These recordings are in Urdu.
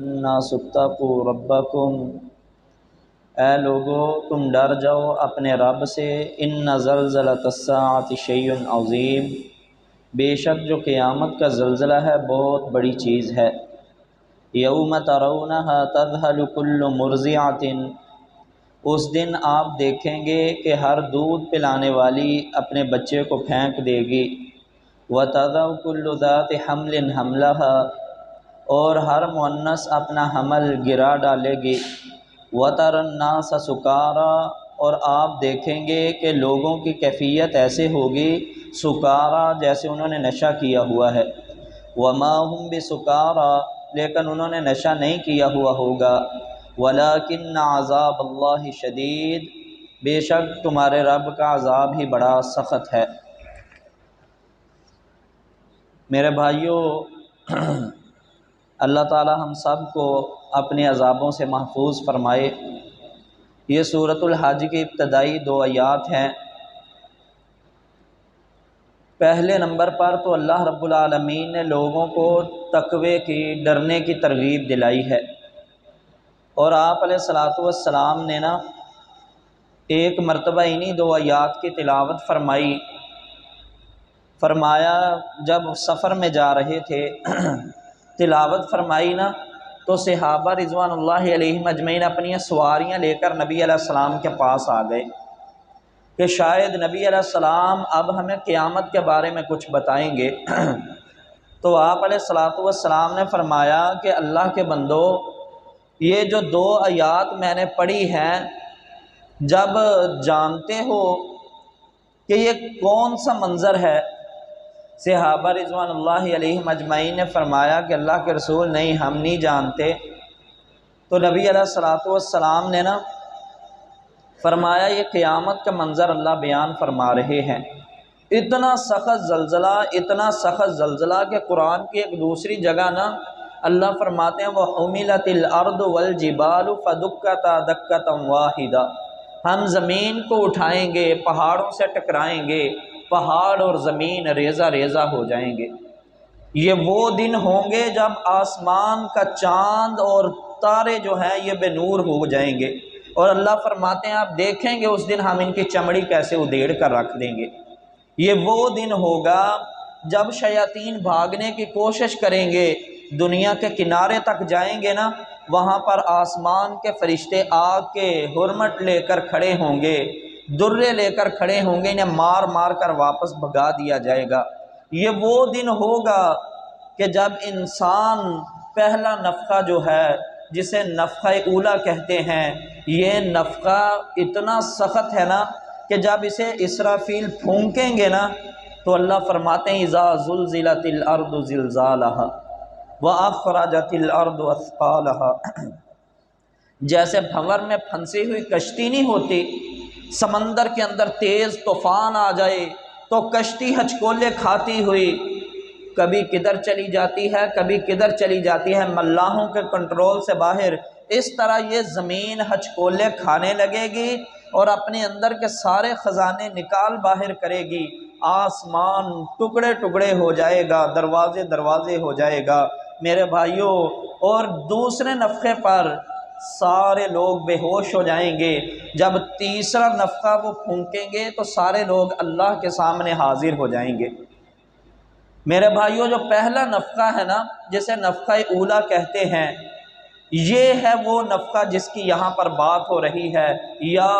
الناس اتقوا ربکم، اے لوگو تم ڈر جاؤ اپنے رب سے، ان زلزلۃ الساعۃ شیء عظیم، بے شک جو قیامت کا زلزلہ ہے بہت بڑی چیز ہے۔ یوم ترونہا تذہل کل مرضعۃ، اس دن آپ دیکھیں گے کہ ہر دودھ پلانے والی اپنے بچے کو پھینک دے گی۔ وتضع کل ذات حمل حملہا، اور ہر مؤنث اپنا حمل گرا ڈالے گی۔ وتری الناس سکارا، اور آپ دیکھیں گے کہ لوگوں کی کیفیت ایسے ہوگی سکارا جیسے انہوں نے نشہ کیا ہوا ہے۔ وما هم بسکارا، لیکن انہوں نے نشہ نہیں کیا ہوا ہوگا۔ ولکن عذاب اللہ شدید، بے شک تمہارے رب کا عذاب ہی بڑا سخت ہے۔ میرے بھائیوں، اللہ تعالی ہم سب کو اپنے عذابوں سے محفوظ فرمائے۔ یہ سورۃ الحج کی ابتدائی 2 آیات ہیں۔ پہلے نمبر پر تو اللہ رب العالمین نے لوگوں کو تقوی کی، ڈرنے کی ترغیب دلائی ہے، اور آپ علیہ الصلاۃ والسلام نے ایک مرتبہ انہی 2 آیات کی تلاوت فرمایا جب سفر میں جا رہے تھے تلاوت فرمائی تو صحابہ رضوان اللہ علیہم اجمعین اپنی سواریاں لے کر نبی علیہ السلام کے پاس آ گئے کہ شاید نبی علیہ السلام اب ہمیں قیامت کے بارے میں کچھ بتائیں گے۔ تو آپ علیہ الصلاۃ والسلام نے فرمایا کہ اللہ کے بندو، یہ جو 2 آیات میں نے پڑھی ہیں، جب جانتے ہو کہ یہ کون سا منظر ہے؟ صحابہ رضوان اللہ علیہم اجمعین نے فرمایا کہ اللہ کے رسول نہیں، ہم نہیں جانتے۔ تو نبی علیہ الصلاۃ والسلام نے فرمایا یہ قیامت کا منظر اللہ بیان فرما رہے ہیں۔ اتنا سخت زلزلہ کہ قرآن کی ایک دوسری جگہ اللہ فرماتے ہیں وَحُمِلَتِ الْأَرْضُ وَالْجِبَالُ فَدُكَّتَا دَكَّةً وَاحِدَةً، ہم زمین کو اٹھائیں گے، پہاڑوں سے ٹکرائیں گے، پہاڑ اور زمین ریزہ ریزہ ہو جائیں گے۔ یہ وہ دن ہوں گے جب آسمان کا چاند اور تارے جو ہیں یہ بے نور ہو جائیں گے، اور اللہ فرماتے ہیں آپ دیکھیں گے اس دن ہم ان کی چمڑی کیسے ادھیڑ کر رکھ دیں گے۔ یہ وہ دن ہوگا جب شیاطین بھاگنے کی کوشش کریں گے، دنیا کے کنارے تک جائیں گے وہاں پر آسمان کے فرشتے آگ کے ہرمٹ لے کر کھڑے ہوں گے، درے لے کر کھڑے ہوں گے، انہیں مار مار کر واپس بھگا دیا جائے گا۔ یہ وہ دن ہوگا کہ جب انسان پہلا نفخہ جو ہے جسے نفخہ اولا کہتے ہیں، یہ نفخہ اتنا سخت ہے کہ جب اسے اسرافیل پھونکیں گے تو اللہ فرماتے ہیں اذا زلزلت الارض زلزالہا واخرجت الارض اثقالہا، جیسے بھنور میں پھنسی ہوئی کشتی نہیں ہوتی، سمندر کے اندر تیز طوفان آ جائے تو کشتی ہچکولے کھاتی ہوئی کبھی کدھر چلی جاتی ہے، کبھی کدھر چلی جاتی ہے، ملاحوں کے کنٹرول سے باہر، اس طرح یہ زمین ہچکولے کھانے لگے گی اور اپنے اندر کے سارے خزانے نکال باہر کرے گی، آسمان ٹکڑے ٹکڑے ہو جائے گا، دروازے دروازے ہو جائے گا میرے بھائیوں، اور دوسرے نفخے پر سارے لوگ بے ہوش ہو جائیں گے۔ جب تیسرا نفخہ وہ پھونکیں گے تو سارے لوگ اللہ کے سامنے حاضر ہو جائیں گے۔ میرے بھائیوں، جو پہلا نفخہ ہے جسے نفخہ اولا کہتے ہیں، یہ ہے وہ نفخہ جس کی یہاں پر بات ہو رہی ہے، یا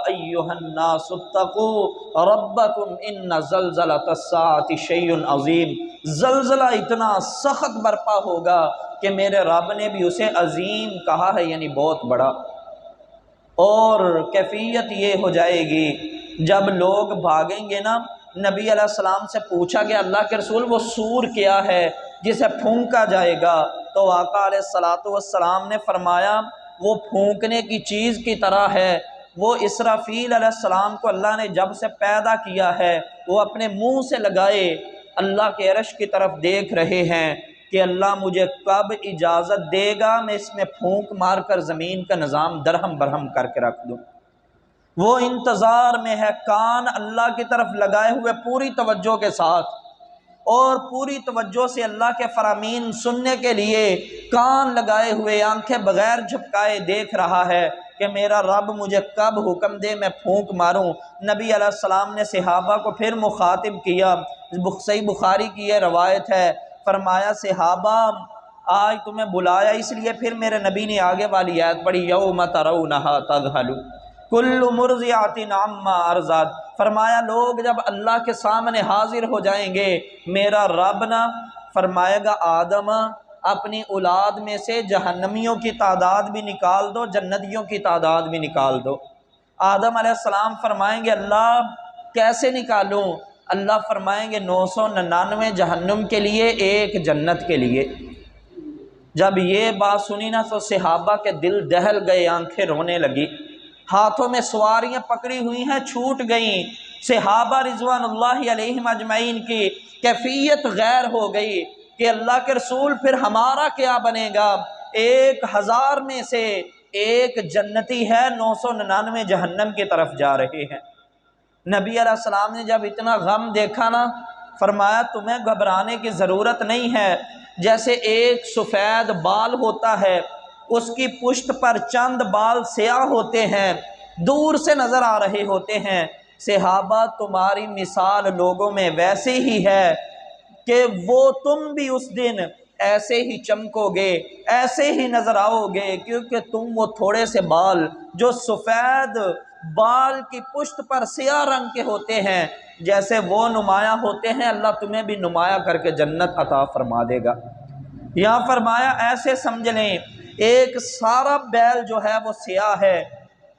ایھا الناس اتقوا ربکم ان زلزلۃ الساعۃ شیء عظیم، زلزلہ اتنا سخت برپا ہوگا کہ میرے رب نے بھی اسے عظیم کہا ہے، یعنی بہت بڑا۔ اور کیفیت یہ ہو جائے گی جب لوگ بھاگیں گے نبی علیہ السلام سے پوچھا کہ اللہ کے رسول وہ سور کیا ہے جسے پھونکا جائے گا؟ تو آقا علیہ الصلاۃ والسلام نے فرمایا وہ پھونکنے کی چیز کی طرح ہے، وہ اسرافیل علیہ السلام کو اللہ نے جب سے پیدا کیا ہے وہ اپنے منہ سے لگائے اللہ کے عرش کی طرف دیکھ رہے ہیں کہ اللہ مجھے کب اجازت دے گا میں اس میں پھونک مار کر زمین کا نظام درہم برہم کر کے رکھ دوں۔ وہ انتظار میں ہے، کان اللہ کی طرف لگائے ہوئے پوری توجہ کے ساتھ اور پوری توجہ سے اللہ کے فرامین سننے کے لیے کان لگائے ہوئے، آنکھیں بغیر جھپکائے دیکھ رہا ہے کہ میرا رب مجھے کب حکم دے میں پھونک ماروں۔ نبی علیہ السلام نے صحابہ کو پھر مخاطب کیا، صحیح بخاری کی یہ روایت ہے، فرمایا صحابہ آج تمہیں بلایا اس لیے، پھر میرے نبی نے آگے والی آیت پڑھی یوم ترونھا تذہل کل مرضعۃ عما ارضعت، فرمایا لوگ جب اللہ کے سامنے حاضر ہو جائیں گے، میرا رب نہ فرمائے گا آدم اپنی اولاد میں سے جہنمیوں کی تعداد بھی نکال دو، جنتیوں کی تعداد بھی نکال دو۔ آدم علیہ السلام فرمائیں گے اللہ کیسے نکالوں؟ اللہ فرمائیں گے 999 جہنم کے لیے، ایک جنت کے لیے۔ جب یہ بات سنی نا تو صحابہ کے دل دہل گئے، آنکھیں رونے لگی، ہاتھوں میں سواریاں پکڑی ہوئی ہیں چھوٹ گئیں۔ صحابہ رضوان اللہ علیہم اجمعین کی کیفیت غیر ہو گئی کہ اللہ کے رسول پھر ہمارا کیا بنے گا؟ 1000 میں سے ایک جنتی ہے، 999 جہنم کی طرف جا رہے ہیں۔ نبی علیہ السلام نے جب اتنا غم دیکھا نا، فرمایا تمہیں گھبرانے کی ضرورت نہیں ہے، جیسے ایک سفید بال ہوتا ہے، اس کی پشت پر چند بال سیاہ ہوتے ہیں، دور سے نظر آ رہے ہوتے ہیں، صحابہ تمہاری مثال لوگوں میں ویسے ہی ہے کہ وہ تم بھی اس دن ایسے ہی چمکو گے، ایسے ہی نظر آؤ گے، کیونکہ تم وہ تھوڑے سے بال جو سفید بال کی پشت پر سیاہ رنگ کے ہوتے ہیں، جیسے وہ نمایاں ہوتے ہیں، اللہ تمہیں بھی نمایاں کر کے جنت عطا فرما دے گا۔ یہاں فرمایا ایسے سمجھ لیں ایک سارا بیل جو ہے وہ سیاہ ہے،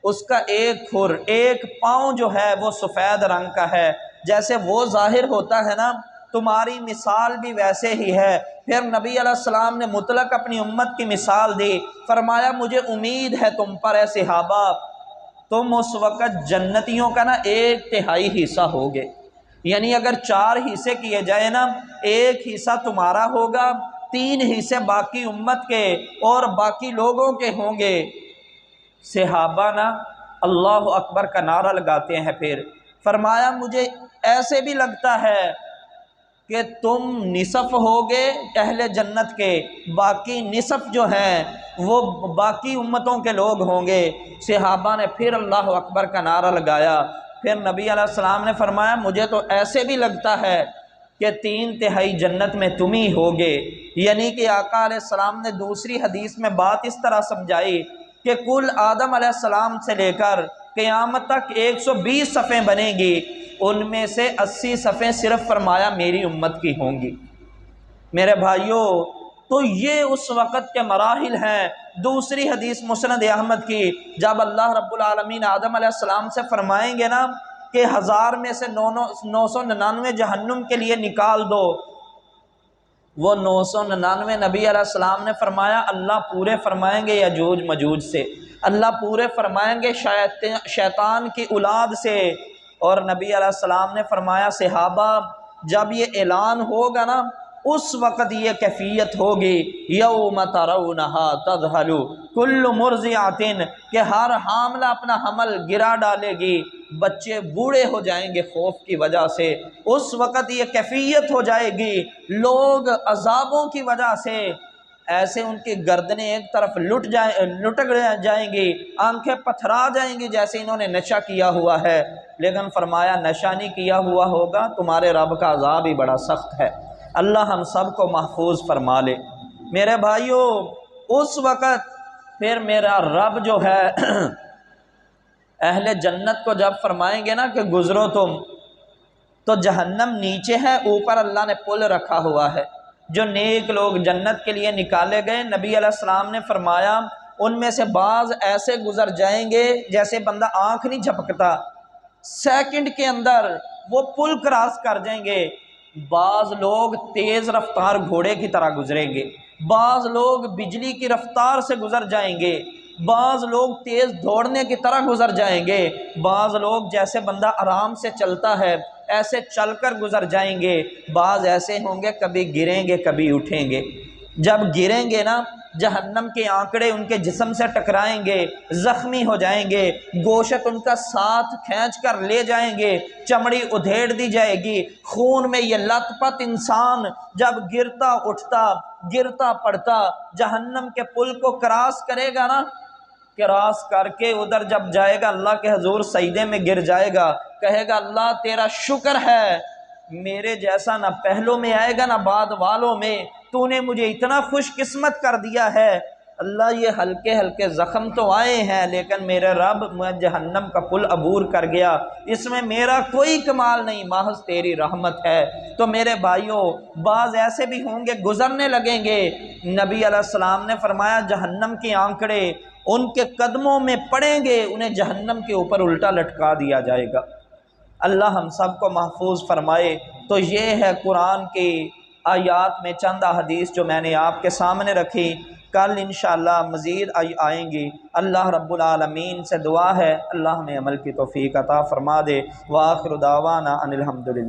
اس کا ایک کھر، ایک پاؤں جو ہے وہ سفید رنگ کا ہے، جیسے وہ ظاہر ہوتا ہے نا، تمہاری مثال بھی ویسے ہی ہے۔ پھر نبی علیہ السلام نے مطلق اپنی امت کی مثال دی، فرمایا مجھے امید ہے تم پر اے صحابہ، تم اس وقت جنتیوں کا نا 1/3 حصہ ہوگے، یعنی اگر 4 حصے کیے جائے نا، 1 حصہ تمہارا ہوگا، 3 حصے باقی امت کے اور باقی لوگوں کے ہوں گے۔ صحابہ نا اللہ اکبر کا نعرہ لگاتے ہیں، پھر فرمایا مجھے ایسے بھی لگتا ہے کہ تم نصف ہوگے اہل جنت کے، باقی نصف جو ہیں وہ باقی امتوں کے لوگ ہوں گے۔ صحابہ نے پھر اللہ اکبر کا نعرہ لگایا، پھر نبی علیہ السلام نے فرمایا مجھے تو ایسے بھی لگتا ہے کہ 3/3 جنت میں تم ہی ہوگے، یعنی کہ آقا علیہ السلام نے دوسری حدیث میں بات اس طرح سمجھائی کہ کل آدم علیہ السلام سے لے کر قیامت تک 120 صفیں بنیں گی، ان میں سے 80 صفیں صرف فرمایا میری امت کی ہوں گی۔ میرے بھائیوں تو یہ اس وقت کے مراحل ہیں۔ دوسری حدیث مسند احمد کی، جب اللہ رب العالمین آدم علیہ السلام سے فرمائیں گے نا کہ 1000 میں سے 999 جہنم کے لیے نکال دو، وہ 999 نبی علیہ السلام نے فرمایا اللہ پورے فرمائیں گے یجوج مجوج سے، اللہ پورے فرمائیں گے شیطان کی اولاد سے۔ اور نبی علیہ السلام نے فرمایا صحابہ جب یہ اعلان ہوگا نا اس وقت یہ کیفیت ہوگی یوم ترونھا تذہل کل مرضعۃ، کہ ہر حاملہ اپنا حمل گرا ڈالے گی، بچے بوڑھے ہو جائیں گے خوف کی وجہ سے، اس وقت یہ کیفیت ہو جائے گی، لوگ عذابوں کی وجہ سے ایسے ان کی گردنیں ایک طرف لٹک جائیں گی، آنکھیں پتھرا جائیں گی جیسے انہوں نے نشہ کیا ہوا ہے۔ لیکن فرمایا نشہ نہیں کیا ہوا ہوگا، تمہارے رب کا عذاب ہی بڑا سخت ہے، اللہ ہم سب کو محفوظ فرما لے۔ میرے بھائیوں اس وقت پھر میرا رب جو ہے اہل جنت کو جب فرمائیں گے نا کہ گزرو تم، تو جہنم نیچے ہے، اوپر اللہ نے پل رکھا ہوا ہے، جو نیک لوگ جنت کے لیے نکالے گئے، نبی علیہ السلام نے فرمایا ان میں سے بعض ایسے گزر جائیں گے جیسے بندہ آنکھ نہیں جھپکتا، سیکنڈ کے اندر وہ پل کراس کر جائیں گے۔ بعض لوگ تیز رفتار گھوڑے کی طرح گزریں گے، بعض لوگ بجلی کی رفتار سے گزر جائیں گے، بعض لوگ تیز دوڑنے کی طرح گزر جائیں گے، بعض لوگ جیسے بندہ آرام سے چلتا ہے ایسے چل کر گزر جائیں گے، بعض ایسے ہوں گے کبھی گریں گے کبھی اٹھیں گے۔ جب گریں گے نا جہنم کے آنکڑے ان کے جسم سے ٹکرائیں گے، زخمی ہو جائیں گے، گوشت ان کا ساتھ کھینچ کر لے جائیں گے، چمڑی ادھیڑ دی جائے گی، خون میں یہ لت پت انسان جب گرتا اٹھتا گرتا پڑتا جہنم کے پل کو کراس کرے گا نا، کراس کر کے ادھر جب جائے گا اللہ کے حضور سجدے میں گر جائے گا، کہے گا اللہ تیرا شکر ہے، میرے جیسا نہ پہلوں میں آئے گا نہ بعد والوں میں، تو نے مجھے اتنا خوش قسمت کر دیا ہے۔ اللہ یہ ہلکے ہلکے زخم تو آئے ہیں لیکن میرے رب میں جہنم کا پل عبور کر گیا، اس میں میرا کوئی کمال نہیں، محض تیری رحمت ہے۔ تو میرے بھائیوں بعض ایسے بھی ہوں گے گزرنے لگیں گے، نبی علیہ السلام نے فرمایا جہنم کے آنکڑے ان کے قدموں میں پڑیں گے، انہیں جہنم کے اوپر الٹا لٹکا دیا جائے گا۔ اللہ ہم سب کو محفوظ فرمائے۔ تو یہ ہے قرآن کی آیات میں چند احادیث جو میں نے آپ کے سامنے رکھی، کل انشاءاللہ مزید آئیں گی۔ اللہ رب العالمین سے دعا ہے اللہ ہمیں عمل کی توفیق عطا فرما دے۔ وآخر دعوانا ان الحمدللہ۔